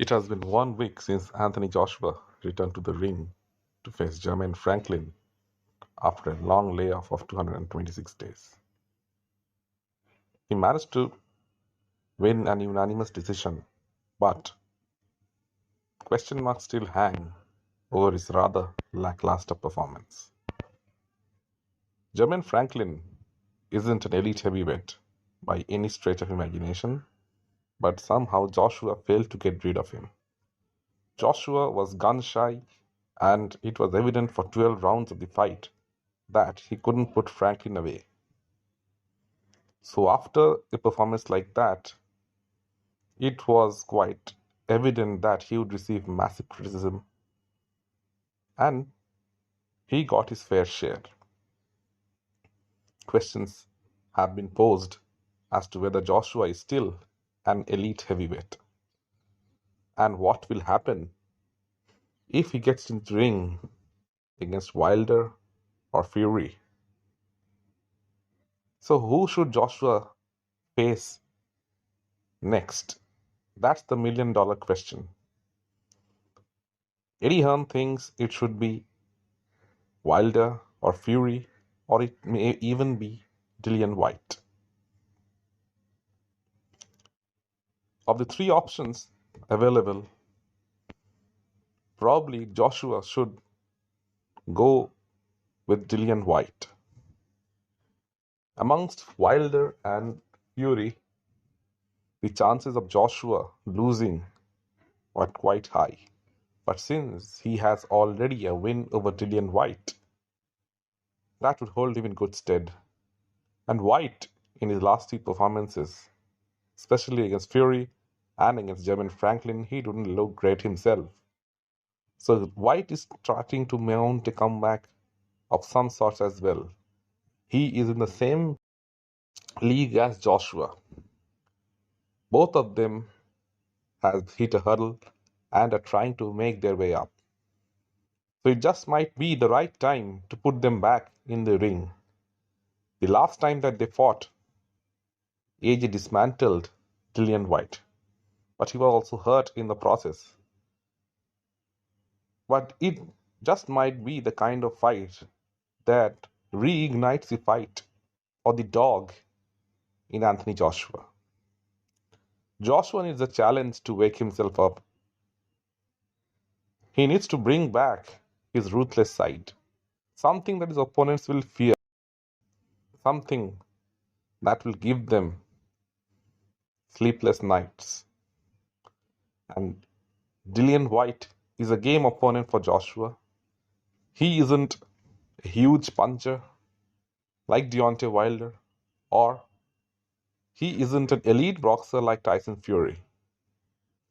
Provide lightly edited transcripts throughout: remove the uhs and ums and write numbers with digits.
It has been 1 week since Anthony Joshua returned to the ring to face Jermaine Franklin after a long layoff of 226 days. He managed to win an unanimous decision, but question marks still hang over his rather lackluster performance. Jermaine Franklin isn't an elite heavyweight by any stretch of imagination, but somehow Joshua failed to get rid of him. Joshua was gun-shy, and it was evident for 12 rounds of the fight that he couldn't put Franklin away. So after a performance like that, it was quite evident that he would receive massive criticism, and he got his fair share. Questions have been posed as to whether Joshua is still an elite heavyweight, and what will happen if he gets into the ring against Wilder or Fury. So who should Joshua face next? That's the million-dollar question. Eddie Hearn thinks it should be Wilder or Fury, or it may even be Dillian Whyte. Of the three options available, probably Joshua should go with Dillian Whyte. Amongst Wilder and Fury, the chances of Joshua losing were quite high. But since he has already a win over Dillian Whyte, that would hold him in good stead. And Whyte, in his last three performances, especially against Fury and against Jermaine Franklin, he didn't look great himself. So Whyte is starting to mount a comeback of some sort as well. He is in the same league as Joshua. Both of them have hit a hurdle and are trying to make their way up. So it just might be the right time to put them back in the ring. The last time that they fought, AJ dismantled Dillian Whyte, but he was also hurt in the process. But it just might be the kind of fight that reignites the fight or the dog in Anthony Joshua. Joshua needs a challenge to wake himself up. He needs to bring back his ruthless side, something that his opponents will fear, something that will give them sleepless nights. And Dillian Whyte is a game opponent for Joshua. He isn't a huge puncher like Deontay Wilder, or he isn't an elite boxer like Tyson Fury.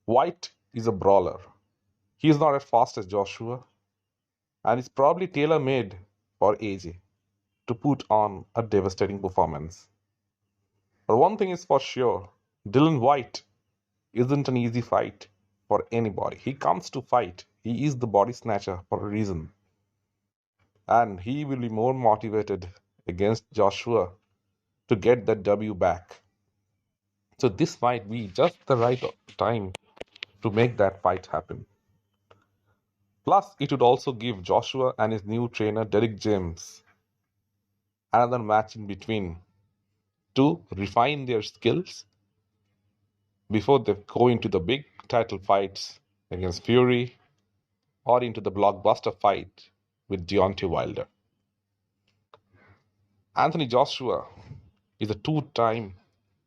Whyte is a brawler. He is not as fast as Joshua, and is probably tailor-made for AJ to put on a devastating performance. But one thing is for sure, Dillian Whyte isn't an easy fight for anybody. He comes to fight. He is the Bodysnatcher for a reason. And he will be more motivated against Joshua to get that W back. So this might be just the right time to make that fight happen. Plus, it would also give Joshua and his new trainer Derek James another match in between to refine their skills before they go into the big title fights against Fury or into the blockbuster fight with Deontay Wilder. Anthony Joshua is a two-time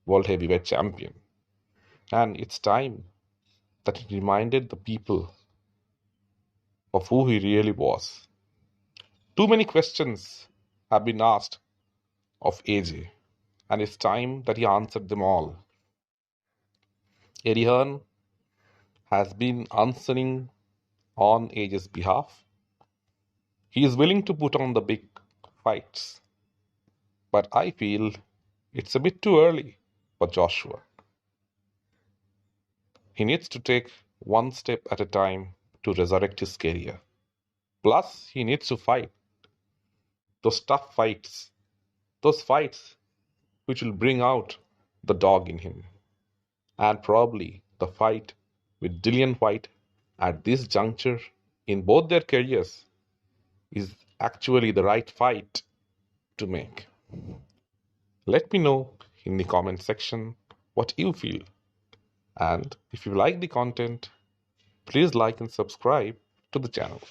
world heavyweight champion, and it's time that he reminded the people of who he really was. Too many questions have been asked of AJ, and it's time that he answered them all. Eddie Hearn has been answering on AJ's behalf. He is willing to put on the big fights, but I feel it's a bit too early for Joshua. He needs to take one step at a time to resurrect his career. Plus, he needs to fight those tough fights, those fights which will bring out the dog in him, and probably the fight with Dillian Whyte at this juncture in both their careers is actually the right fight to make. Let me know in the comment section what you feel. And if you like the content, please like and subscribe to the channel.